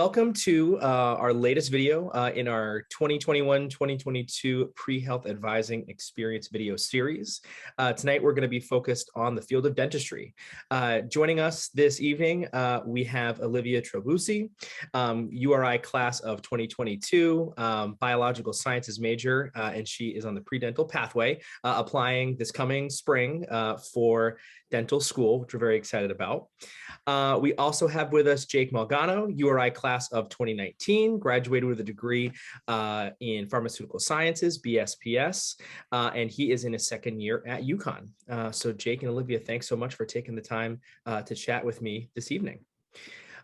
Welcome to our latest video in our 2021-2022 Pre-Health Advising Experience video series. Tonight, we're going to be focused on the field of dentistry. Joining us this evening, we have Olivia Traboulssi, URI class of 2022, biological sciences major, and she is on the pre-dental pathway, applying this coming spring for dental school, which we're very excited about. We also have with us Jake Molgano, URI class of 2019, graduated with a degree in pharmaceutical sciences, BSPS, and he is in his second year at UCONN. So Jake and Olivia, thanks so much for taking the time to chat with me this evening.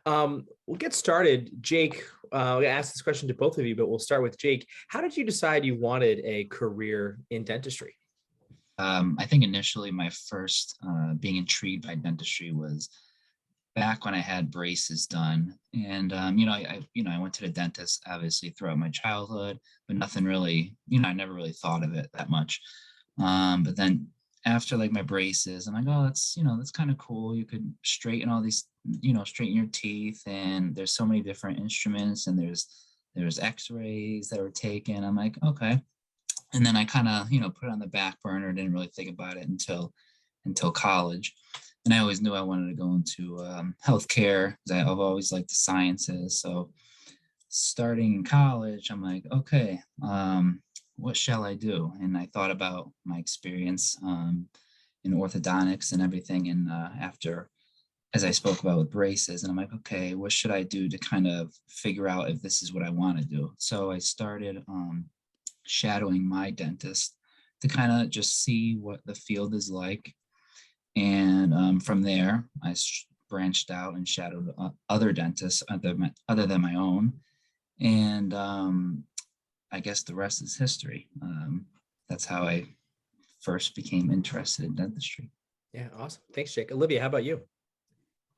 We'll get started. Jake, I'm going to ask this question to both of you, but we'll start with Jake. How did you decide you wanted a career in dentistry? I think initially my first being intrigued by dentistry was back when I had braces done. And, I went to the dentist obviously throughout my childhood, but nothing really, I never really thought of it that much. But then after like my braces, I'm like, oh, that's kind of cool. You could straighten all these, straighten your teeth, and there's so many different instruments, and there's x-rays that were taken. I'm like, okay. And then I kind of, put it on the back burner, didn't really think about it until college. And I always knew I wanted to go into healthcare because I've always liked the sciences. So starting in college, I'm like, okay, what shall I do? And I thought about my experience in orthodontics and everything. And as I spoke about with braces, and I'm like, okay, what should I do to kind of figure out if this is what I want to do? So I started shadowing my dentist to kind of just see what the field is like. And from there, I branched out and shadowed other dentists other than my own. And I guess the rest is history. That's how I first became interested in dentistry. Yeah, awesome. Thanks, Jake. Olivia, how about you?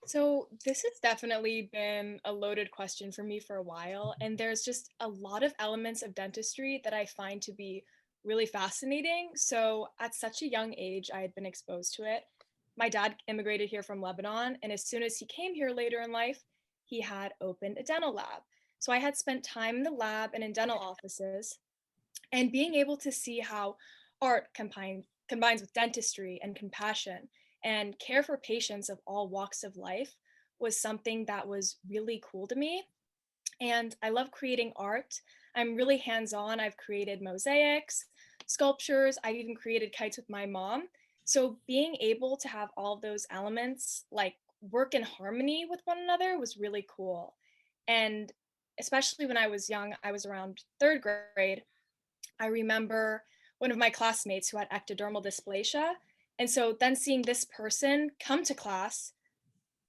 So this has definitely been a loaded question for me for a while, and there's just a lot of elements of dentistry that I find to be really fascinating. So at such a young age, I had been exposed to it. My dad immigrated here from Lebanon, and as soon as he came here later in life, he had opened a dental lab. So I had spent time in the lab and in dental offices, and being able to see how art combines with dentistry and compassion and care for patients of all walks of life was something that was really cool to me. And I love creating art. I'm really hands-on. I've created mosaics, sculptures. I've even created kites with my mom. So being able to have all of those elements like work in harmony with one another was really cool. And especially when I was young, I was around third grade. I remember one of my classmates who had ectodermal dysplasia. And so then seeing this person come to class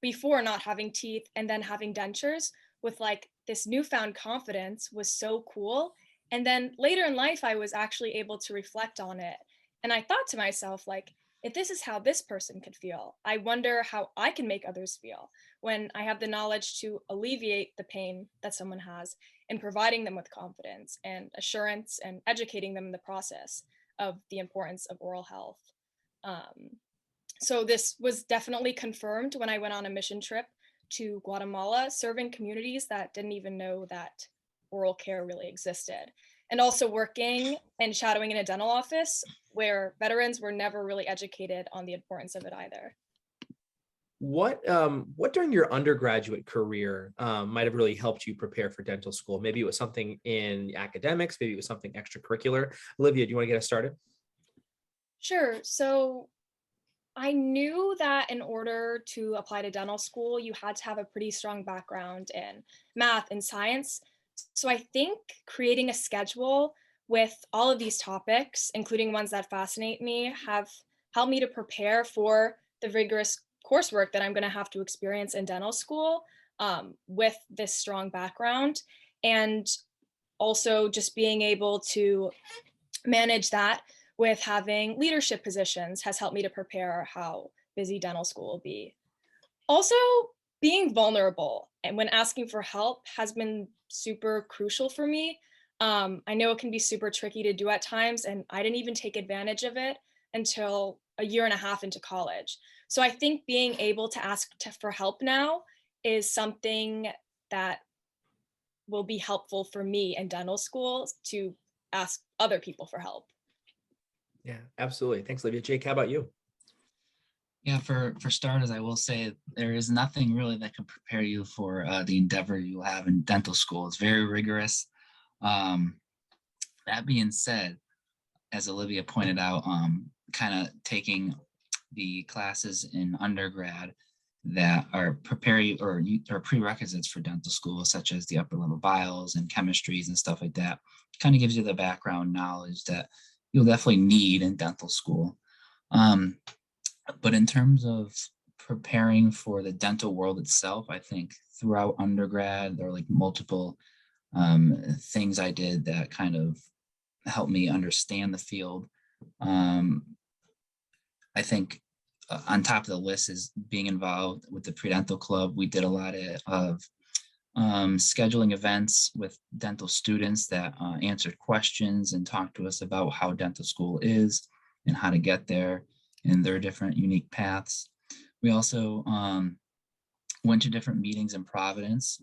before not having teeth and then having dentures with like this newfound confidence was so cool. And then later in life, I was actually able to reflect on it. And I thought to myself, like, if this is how this person could feel, I wonder how I can make others feel when I have the knowledge to alleviate the pain that someone has and providing them with confidence and assurance and educating them in the process of the importance of oral health. So this was definitely confirmed when I went on a mission trip to Guatemala, serving communities that didn't even know that oral care really existed. And also working and shadowing in a dental office where veterans were never really educated on the importance of it either. What during your undergraduate career might have really helped you prepare for dental school? Maybe it was something in academics, maybe it was something extracurricular. Olivia, do you want to get us started? Sure. So I knew that in order to apply to dental school, you had to have a pretty strong background in math and science. So I think creating a schedule with all of these topics, including ones that fascinate me, have helped me to prepare for the rigorous coursework that I'm going to have to experience in dental school with this strong background. And also just being able to manage that with having leadership positions has helped me to prepare how busy dental school will be. Also, being vulnerable and when asking for help has been super crucial for me. I know it can be super tricky to do at times, and I didn't even take advantage of it until a year and a half into college. So I think being able to ask for help now is something that will be helpful for me in dental school to ask other people for help. Yeah, absolutely. Thanks, Olivia. Jake, how about you? Yeah, for starters, I will say there is nothing really that can prepare you for the endeavor you have in dental school. It's very rigorous. Um, that being said, as Olivia pointed out, kind of taking the classes in undergrad that are prepare you or prerequisites for dental school, such as the upper level bios and chemistries and stuff like that, kind of gives you the background knowledge that you'll definitely need in dental school. But in terms of preparing for the dental world itself, I think throughout undergrad, there were like multiple things I did that kind of helped me understand the field. I think on top of the list is being involved with the pre-dental club. We did a lot of scheduling events with dental students that answered questions and talked to us about how dental school is and how to get there and their different unique paths. We also went to different meetings in Providence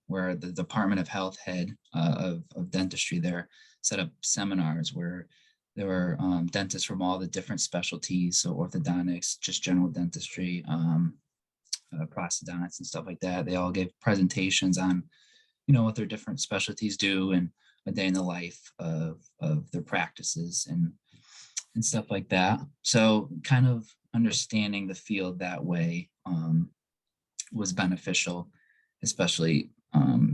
where the Department of Health head of dentistry there set up seminars where there were dentists from all the different specialties, so orthodontics, just general dentistry, prosthodontics and stuff like that. They all gave presentations on, what their different specialties do and a day in the life of their practices and stuff like that. So kind of understanding the field that way was beneficial, especially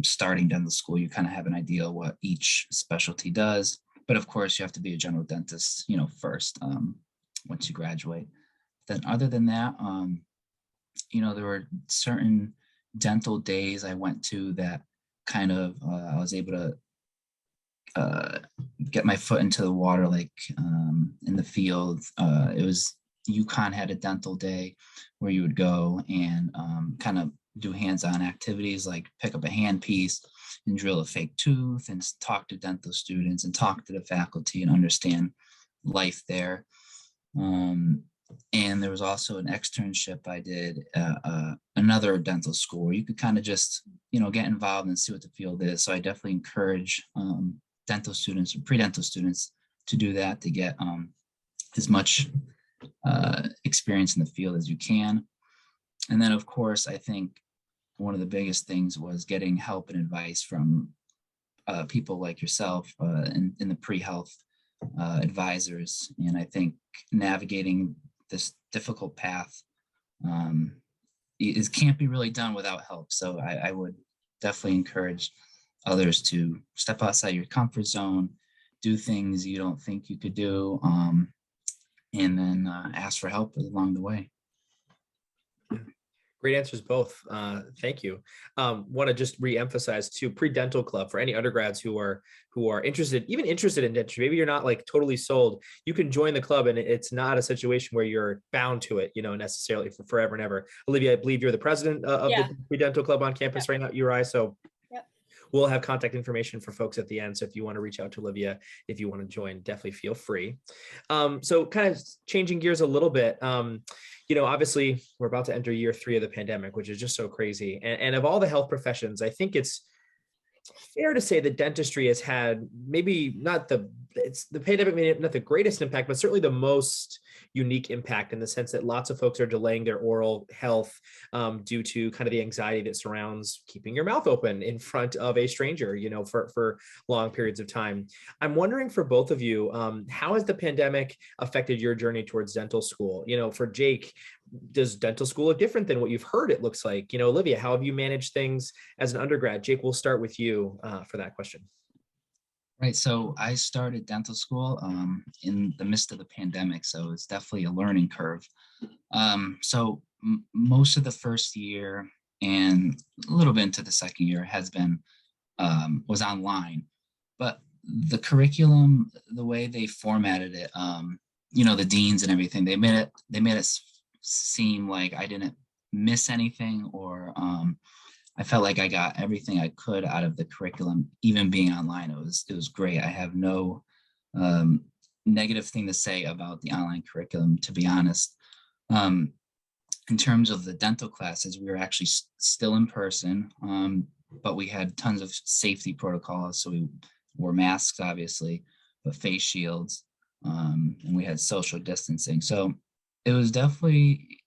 starting dental school. You kind of have an idea what each specialty does. But of course, you have to be a general dentist, first once you graduate. Then other than that, there were certain dental days I went to that kind of I was able to get my foot into the water, like in the field. It was UCONN had a dental day where you would go and kind of do hands-on activities like pick up a handpiece and drill a fake tooth and talk to dental students and talk to the faculty and understand life there. And there was also an externship I did at another dental school where you could kind of just, get involved and see what the field is. So I definitely encourage dental students or pre-dental students to do that, to get as much experience in the field as you can. And then, of course, I think one of the biggest things was getting help and advice from people like yourself in the pre-health advisors. And I think navigating this difficult path can't be really done without help. So I would definitely encourage others to step outside your comfort zone, do things you don't think you could do, and then ask for help along the way. Great answers both. Thank you. Want to just re-emphasize too, pre-dental club for any undergrads who are interested in dentistry. Maybe you're not like totally sold. You can join the club, and it's not a situation where you're bound to it, necessarily for forever and ever. Olivia, I believe you're the president of the pre-dental club on campus right now at URI. So we'll have contact information for folks at the end. So if you want to reach out to Olivia, if you want to join, definitely feel free. So kind of changing gears a little bit, obviously we're about to enter year 3 of the pandemic, which is just so crazy. And of all the health professions, I think it's fair to say that dentistry has had maybe the pandemic made not the greatest impact, but certainly the most unique impact in the sense that lots of folks are delaying their oral health due to kind of the anxiety that surrounds keeping your mouth open in front of a stranger, for long periods of time. I'm wondering for both of you, how has the pandemic affected your journey towards dental school? For Jake, does dental school look different than what you've heard it looks like? Olivia, how have you managed things as an undergrad? Jake, we'll start with you for that question. Right. So I started dental school in the midst of the pandemic. So it's definitely a learning curve. So most of the first year and a little bit into the second year was online. But the curriculum, the way they formatted it, the deans and everything, they made it seem like I didn't miss anything, or I felt like I got everything I could out of the curriculum, even being online. It was great. I have no negative thing to say about the online curriculum, to be honest. In terms of the dental classes, we were actually still in person. but we had tons of safety protocols. So we wore masks, obviously, but face shields, and we had social distancing. So it was definitely,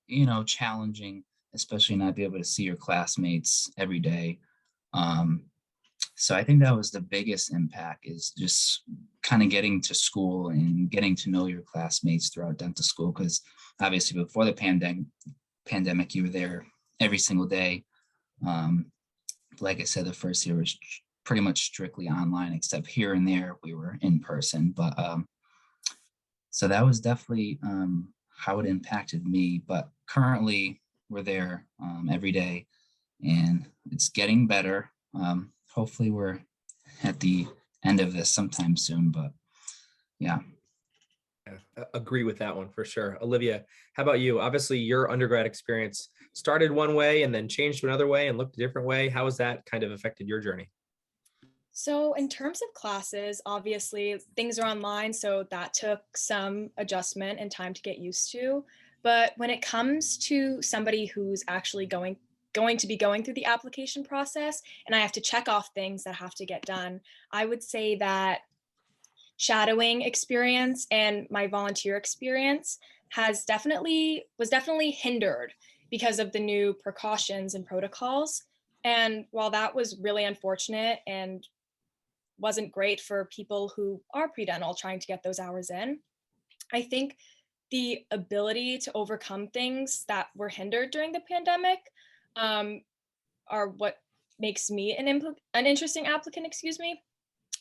challenging, especially not be able to see your classmates every day. So I think that was the biggest impact, is just kind of getting to school and getting to know your classmates throughout dental school. Because obviously before the pandemic, you were there every single day. Like I said, the first year was pretty much strictly online, except here and there we were in person. But so that was definitely how it impacted me. But currently we're there every day, and it's getting better. Hopefully we're at the end of this sometime soon, but yeah. Agree with that one for sure. Olivia, how about you? Obviously, your undergrad experience started one way and then changed to another way and looked a different way. How has that kind of affected your journey? So, in terms of classes, obviously things are online, so that took some adjustment and time to get used to. But when it comes to somebody who's actually going to be going through the application process and I have to check off things that have to get done, I would say that shadowing experience and my volunteer experience was definitely hindered because of the new precautions and protocols. And while that was really unfortunate and wasn't great for people who are pre-dental trying to get those hours in, I think the ability to overcome things that were hindered during the pandemic are what makes me an interesting applicant, excuse me.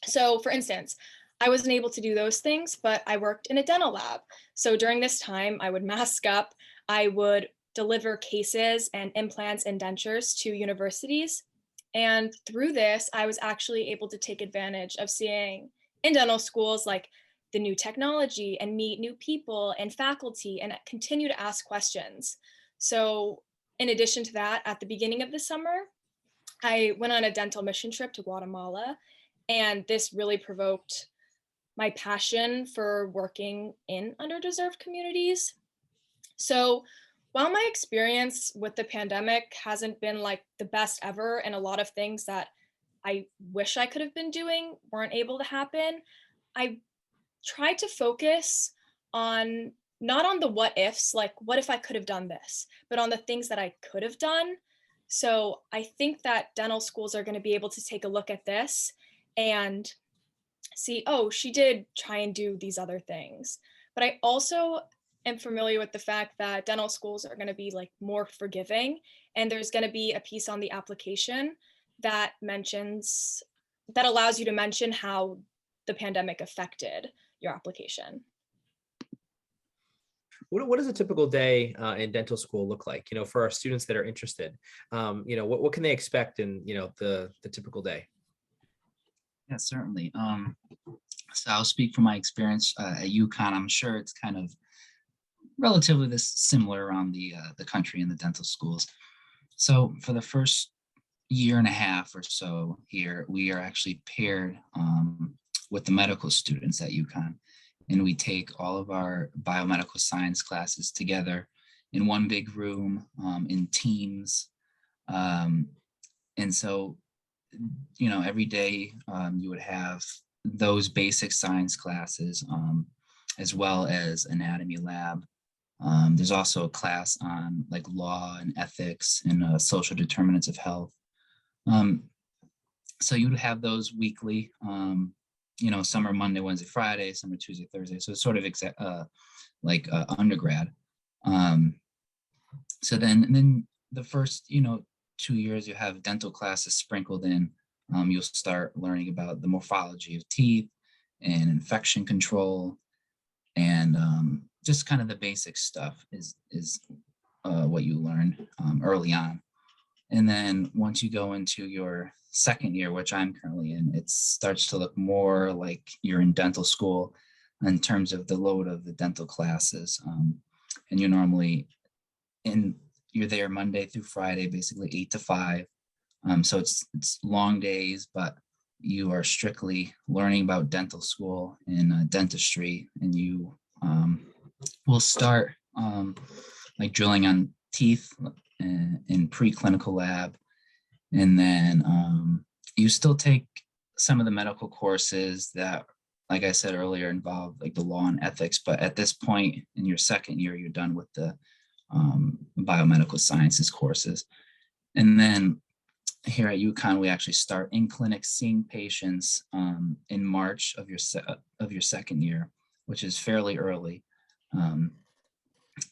So, for instance, I wasn't able to do those things, but I worked in a dental lab. So during this time, I would mask up, I would deliver cases and implants and dentures to universities. And through this, I was actually able to take advantage of seeing in dental schools like the new technology and meet new people and faculty and continue to ask questions. So, in addition to that, at the beginning of the summer, I went on a dental mission trip to Guatemala, and this really provoked my passion for working in underdeserved communities. So, while my experience with the pandemic hasn't been like the best ever, and a lot of things that I wish I could have been doing weren't able to happen, I tried to focus on not on the what ifs, like what if I could have done this, but on the things that I could have done. So I think that dental schools are going to be able to take a look at this and see, oh, she did try and do these other things. But I also am familiar with the fact that dental schools are going to be like more forgiving, and there's going to be a piece on the application that mentions that allows you to mention how the pandemic affected your application. What does a typical day in dental school look like? For our students that are interested, what can they expect in the typical day? Yeah, certainly. So I'll speak from my experience at UCONN. I'm sure it's kind of relatively this similar around the country in the dental schools. So for the first year and a half or so here, we are actually paired with the medical students at UCONN, and we take all of our biomedical science classes together in one big room in teams. And so every day you would have those basic science classes as well as anatomy lab. There's also a class on like law and ethics and social determinants of health. So you would have those weekly, some are Monday, Wednesday, Friday, some are Tuesday, Thursday. So it's sort of like undergrad. So then the first, 2 years, you have dental classes sprinkled in. You'll start learning about the morphology of teeth and infection control, and just kind of the basic stuff is what you learn early on. And then once you go into your second year, which I'm currently in, it starts to look more like you're in dental school in terms of the load of the dental classes. And you're there Monday through Friday, basically 8 to 5. So it's long days, but you are strictly learning about dental school and dentistry, and you will start like drilling on teeth in preclinical lab, And then you still take some of the medical courses that, like I said earlier, involve like the law and ethics. But at this point in your second year, you're done with the biomedical sciences courses. And then here at UConn, we actually start in clinic seeing patients in March of your second year, which is fairly early,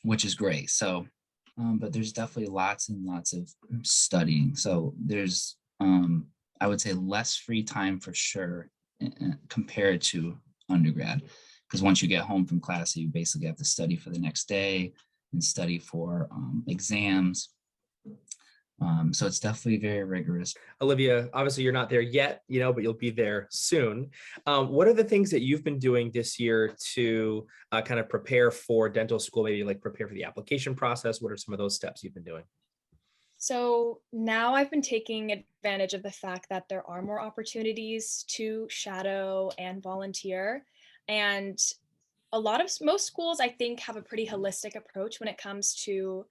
which is great. So, but there's definitely lots and lots of studying. So there's, I would say, less free time for sure compared to undergrad, because once you get home from class, you basically have to study for the next day and study for exams. So it's definitely very rigorous. Olivia, obviously you're not there yet, but you'll be there soon. What are the things that you've been doing this year to kind of prepare for dental school, maybe like prepare for the application process? What are some of those steps you've been doing? So now I've been taking advantage of the fact that there are more opportunities to shadow and volunteer. And most schools, I think, have a pretty holistic approach when it comes to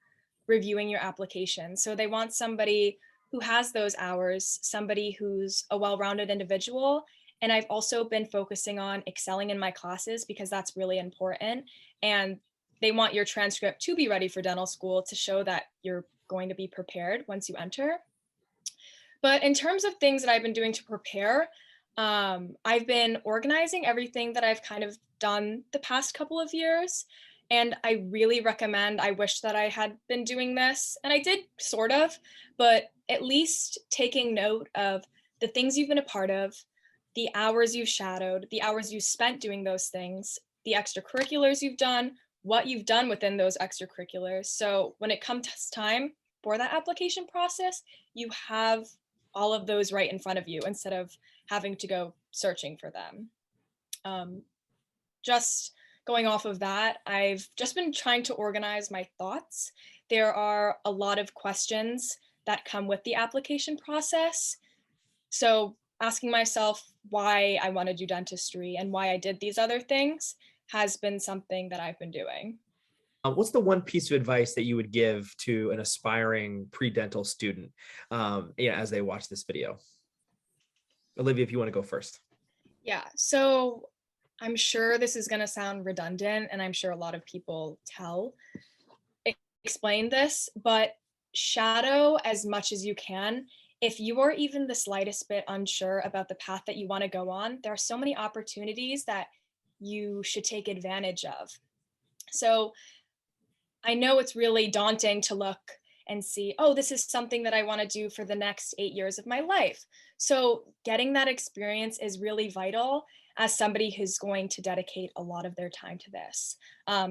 reviewing your application. So they want somebody who has those hours, somebody who's a well-rounded individual. And I've also been focusing on excelling in my classes because that's really important. And they want your transcript to be ready for dental school to show that you're going to be prepared once you enter. But in terms of things that I've been doing to prepare, I've been organizing everything that I've kind of done the past couple of years. And I really recommend, I wish that I had been doing this, and I did sort of, but at least taking note of the things you've been a part of, the hours you've shadowed, the hours you spent doing those things, the extracurriculars you've done, what you've done within those extracurriculars. So when it comes time for that application process, you have all of those right in front of you instead of having to go searching for them. Just going off of that, I've just been trying to organize my thoughts. There are a lot of questions that come with the application process. So asking myself why I want to do dentistry and why I did these other things has been something that I've been doing. What's the one piece of advice that you would give to an aspiring pre-dental student as they watch this video? Olivia, if you want to go first. Yeah, so I'm sure this is going to sound redundant, and I'm sure a lot of people explain this, but shadow as much as you can. If you are even the slightest bit unsure about the path that you want to go on, there are so many opportunities that you should take advantage of. So I know it's really daunting to look and see, oh, this is something that I want to do for the next 8 years of my life. So getting that experience is really vital as somebody who's going to dedicate a lot of their time to this.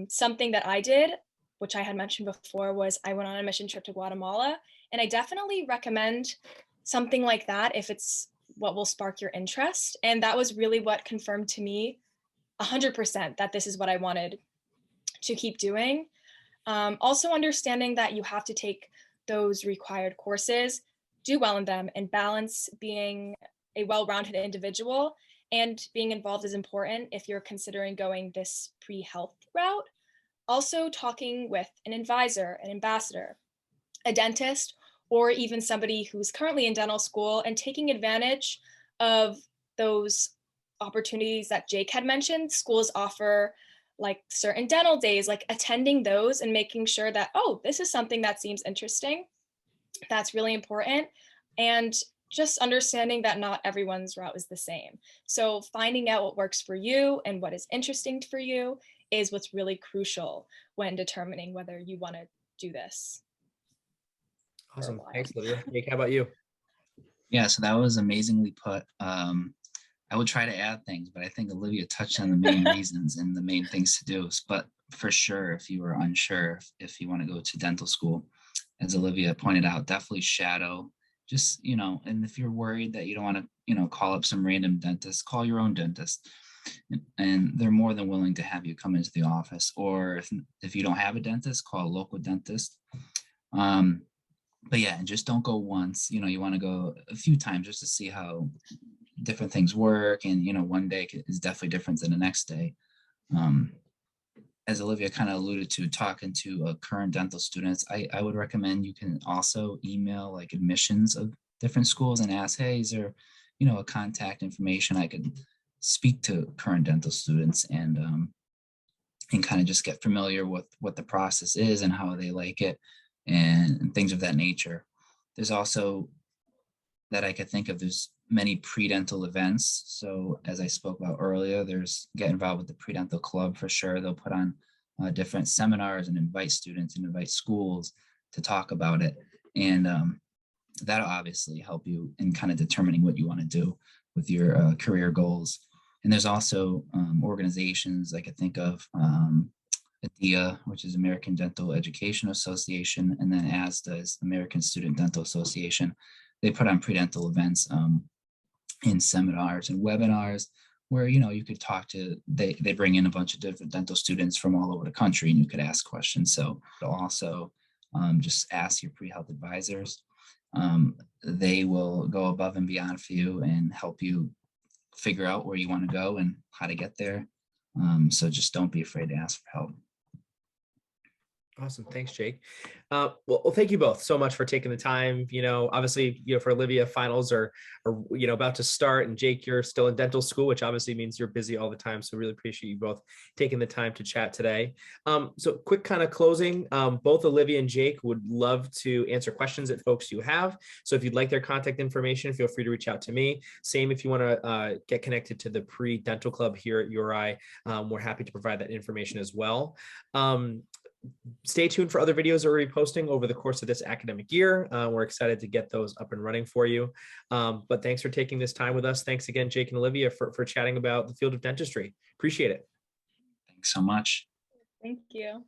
Something that I did, which I had mentioned before, was I went on a mission trip to Guatemala. And I definitely recommend something like that if it's what will spark your interest. And that was really what confirmed to me 100% that this is what I wanted to keep doing. Also understanding that you have to take those required courses, do well in them, and balance being a well-rounded individual and being involved is important if you're considering going this pre-health route. Also talking with an advisor, an ambassador, a dentist, or even somebody who's currently in dental school and taking advantage of those opportunities that Jake had mentioned. Schools offer like certain dental days, like attending those and making sure that, oh, this is something that seems interesting. That's really important. And just understanding that not everyone's route is the same. So finding out what works for you and what is interesting for you is what's really crucial when determining whether you want to do this. Awesome. Thanks, Olivia. Jake, how about you? Yeah, so that was amazingly put. I would try to add things, but I think Olivia touched on the main reasons and the main things to do. But for sure, if you are unsure if you want to go to dental school, as Olivia pointed out, definitely shadow. Just, and if you're worried that you don't want to, call up some random dentist, call your own dentist. And they're more than willing to have you come into the office. Or if you don't have a dentist, call a local dentist. But yeah, and just don't go once. You want to go a few times just to see how different things work. And, one day is definitely different than the next day. As Olivia kind of alluded to, talking to current dental students, I would recommend you can also email like admissions of different schools and ask, hey, is there, you know, a contact information I could speak to current dental students and kind of just get familiar with what the process is and how they like it and things of that nature. There's also that I could think of, there's many pre-dental events. So as I spoke about earlier, there's get involved with the pre-dental club for sure. They'll put on different seminars and invite students and invite schools to talk about it. And that'll obviously help you in kind of determining what you want to do with your career goals. And there's also organizations I could think of, ADEA, which is American Dental Education Association, and then ASDA is American Student Dental Association. They put on pre-dental events in seminars and webinars where, you know, you could talk to, they bring in a bunch of different dental students from all over the country and you could ask questions. So also just ask your pre-health advisors. They will go above and beyond for you and help you figure out where you want to go and how to get there. So just don't be afraid to ask for help. Awesome. Thanks, Jake. Well, thank you both so much for taking the time. You know, obviously, you know, for Olivia, finals are, you know, about to start, and Jake, you're still in dental school, which obviously means you're busy all the time. So really appreciate you both taking the time to chat today. So quick kind of closing, both Olivia and Jake would love to answer questions that folks you have. So if you'd like their contact information, feel free to reach out to me. Same if you want to get connected to the pre-dental club here at URI, we're happy to provide that information as well. Stay tuned for other videos that we'll be posting over the course of this academic year. We're excited to get those up and running for you. But thanks for taking this time with us. Thanks again, Jake and Olivia, for chatting about the field of dentistry. Appreciate it. Thanks so much. Thank you.